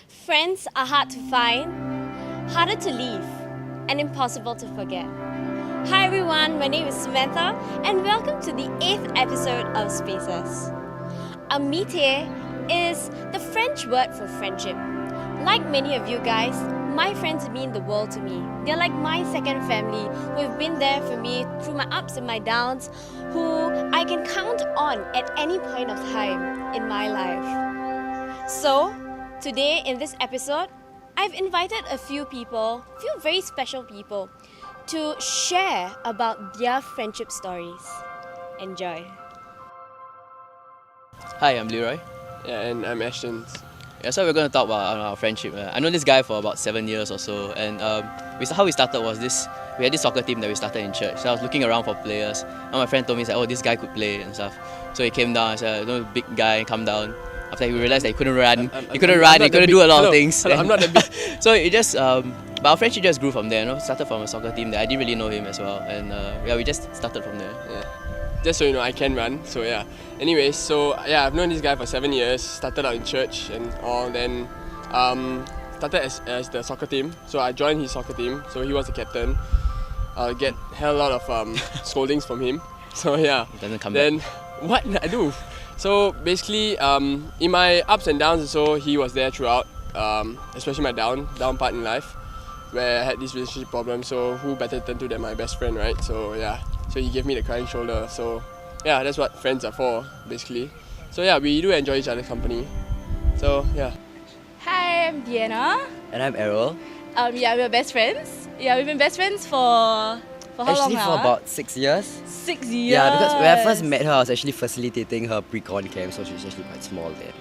Friends are hard to find, harder to leave, and impossible to forget. Hi everyone, my name is Samantha, and welcome to the 8th episode of Spaces. Amitie is the French word for friendship. Like many of you guys, my friends mean the world to me. They're like my second family who have been there for me through my ups and my downs, who I can count on at any point of time in my life. So, today in this episode, I've invited a few very special people, to share about their friendship stories. Enjoy. Hi, I'm Leroy. Yeah, and I'm Ashton. Yeah, so we're going to talk about our friendship. I know this guy for about 7 years or so, and how we started was this. We had this soccer team that we started in church. So I was looking around for players, and my friend told me, oh, this guy could play and stuff. So he came down and said, big guy, come down. After he realized that he couldn't run, he couldn't do a lot of things. I'm not that big. So it just, but our friendship just grew from there. Started from a soccer team that I didn't really know him as well, and we just started from there. Yeah. Just so you know, I can run, so yeah. Anyways, so yeah, I've known this guy for 7 years, started out in church and all, then started as the soccer team. So I joined his soccer team, so he was the captain. I'll get hell lot of scoldings from him. So yeah, Doesn't come then back. what did I do? So basically, in my ups and downs so he was there throughout, especially my down part in life, where I had this relationship problem, so who better than to than my best friend, right? So yeah. So he gave me the crying shoulder. So yeah, that's what friends are for, basically. So yeah, we do enjoy each other's company. So yeah. Hi, I'm Diana. And I'm Errol. Yeah, we're best friends. Yeah, we've been best friends for how long Actually, now? for about 6 years. 6 years. Yeah, because when I first met her, I was actually facilitating her pre-con camp, so she was actually quite small then.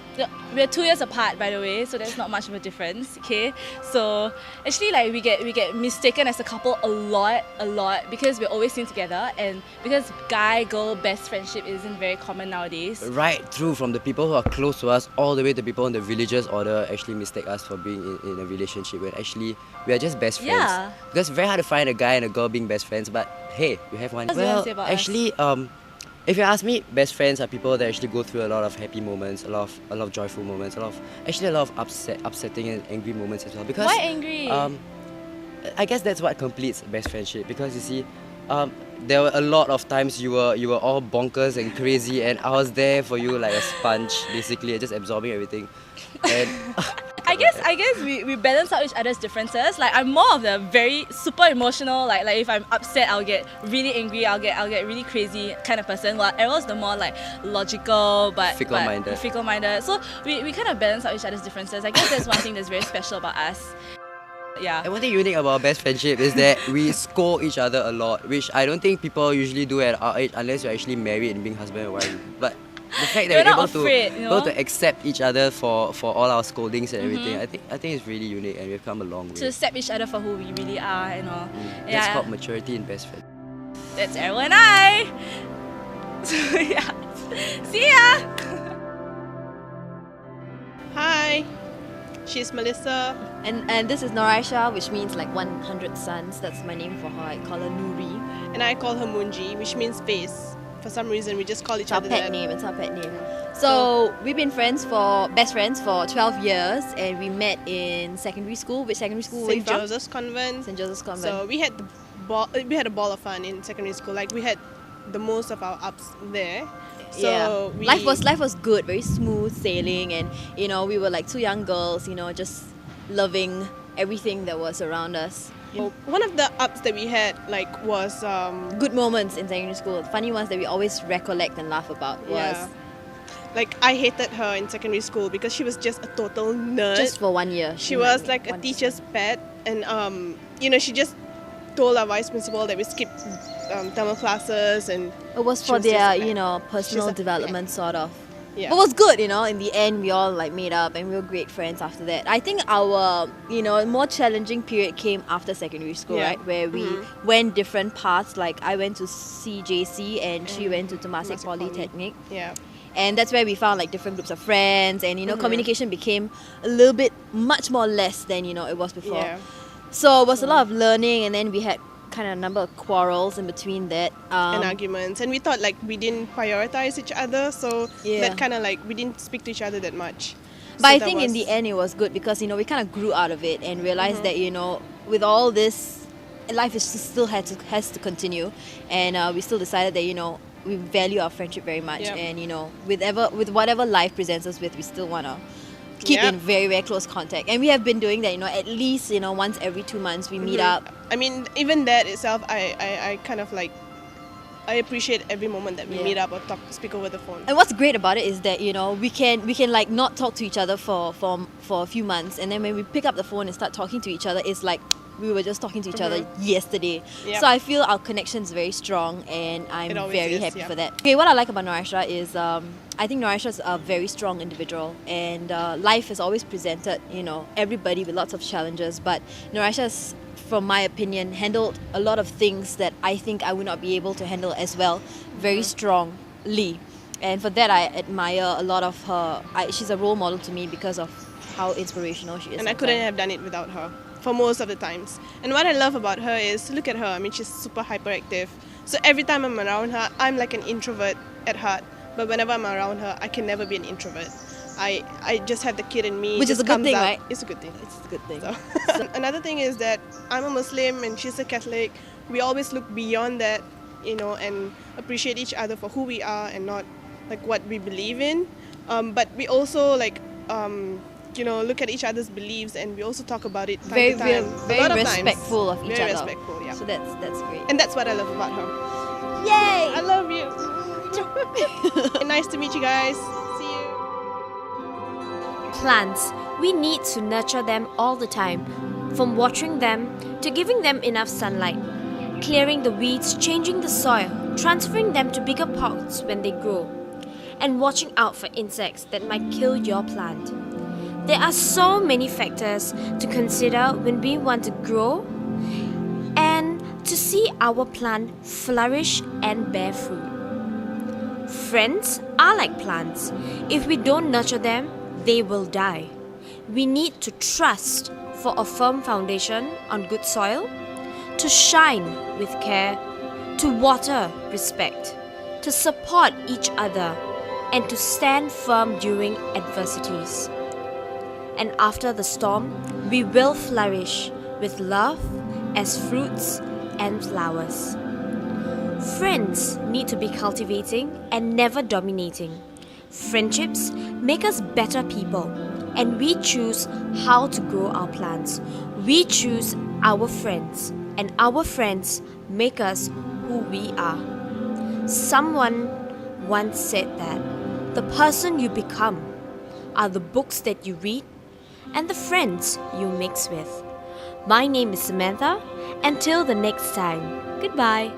We're 2 years apart, by the way, so there's not much of a difference. Okay, so actually, like we get mistaken as a couple a lot, because we're always seen together, and because guy-girl best friendship isn't very common nowadays. Right through from the people who are close to us, all the way to people in the religious order actually mistake us for being in a relationship when actually we are just best friends. Yeah. Because it's very hard to find a guy and a girl being best friends, but hey, we have one. What do you want to say about us? Actually, if you ask me, best friends are people that actually go through a lot of happy moments, a lot of joyful moments, a lot of upsetting and angry moments as well. Because Why angry? I guess that's what completes best friendship, because you see, there were a lot of times you were all bonkers and crazy, and I was there for you like a sponge, basically, just absorbing everything. And I guess we balance out each other's differences. Like I'm more of the very super emotional, like if I'm upset I'll get really angry, I'll get really crazy kind of person, while Errol's the more like logical but fickle-minded. So we kind of balance out each other's differences. I guess that's one thing that's very special about us. Yeah. And one thing unique about best friendship is that we scold each other a lot, which I don't think people usually do at our age unless you're actually married and being husband and wife. But the fact that we're able to accept each other for all our scoldings and everything, I think it's really unique, and we've come a long way. To accept each other for who we really are and all. That's called maturity in best friend. That's Errol and I. So yeah. See ya! Hi, she's Melissa. And this is Noraisha, which means like 100 suns. That's my name for her. I call her Nuri. And I call her Munji, which means face. For some reason, we just call each It's our other pet that. name. It's our pet name. So we've been best friends for 12 years, and we met in secondary school. Which secondary school were you St. from? Joseph's Convent. St. Joseph's Convent. So we had a ball of fun in secondary school. Like we had the most of our ups there. So life was good, very smooth sailing, and we were like two young girls, just loving everything that was around us. One of the ups that we had was Good moments in secondary school, funny ones that we always recollect and laugh about was I hated her in secondary school because she was just a total nerd. just for 1 year. She was like a teacher's pet, and she just told our vice principal that we skipped Tamil classes, and It was she for was just their, a pet. personal She's a development sort of. Yeah. But it was good, in the end we all made up and we were great friends after that. I think our, more challenging period came after secondary school, Yeah. right? Where we went different paths. Like I went to CJC and she went to Temasek Polytechnic. Yeah. And that's where we found different groups of friends, and communication became a little bit much more less than it was before. Yeah. So it was a lot of learning, and then we had kind of a number of quarrels in between that. And arguments, and we thought we didn't prioritize each other, so that kind of we didn't speak to each other that much. But I that think in was- the end it was good because, we kind of grew out of it and realized that, with all this, life is still has to continue. And we still decided that, we value our friendship very much. Yep. And, with whatever life presents us with, we still want to keep Yep. in very, very close contact. And we have been doing that, at least, once every 2 months we meet up. I mean, even that itself, I kind of like, I appreciate every moment that we Yeah. meet up or speak over the phone. And what's great about it is that we can like not talk to each other for a few months, and then when we pick up the phone and start talking to each other, it's like we were just talking to each other yesterday. Yep. So I feel our connection is very strong, and I'm It always very is, happy yeah. for that. Okay, what I like about Noraisha is I think Noraisha is a very strong individual, and life has always presented everybody with lots of challenges, but Noraisha has, from my opinion, handled a lot of things that I think I would not be able to handle as well, very strongly. And for that, I admire a lot of her. She's a role model to me because of how inspirational she is. And I couldn't have done it without her for most of the times. And what I love about her is, look at her. I mean, she's super hyperactive. So every time I'm around her, I'm like an introvert at heart. But whenever I'm around her, I can never be an introvert. I just have the kid in me. Which it is just a good comes thing, out. right? It's a good thing. It's a good thing. So, another thing is that I'm a Muslim and she's a Catholic. We always look beyond that, and appreciate each other for who we are and not like what we believe in. But we also look at each other's beliefs, and we also talk about it time Very to time. real, A lot very of times. respectful of each Very other. respectful, yeah. So that's great. And that's what I love about her. Yay! I love you. Nice to meet you guys. See you. Plants, we need to nurture them all the time, from watering them to giving them enough sunlight, clearing the weeds, changing the soil, transferring them to bigger pots when they grow, and watching out for insects that might kill your plant. There are so many factors to consider when we want to grow and to see our plant flourish and bear fruit. Friends are like plants. If we don't nurture them, they will die. We need to trust for a firm foundation on good soil, to shine with care, to water respect, to support each other, and to stand firm during adversities. And after the storm, we will flourish with love as fruits and flowers. Friends need to be cultivating and never dominating. Friendships make us better people, and we choose how to grow our plants. We choose our friends, and our friends make us who we are. Someone once said that the person you become are the books that you read and the friends you mix with. My name is Samantha. Until the next time, goodbye.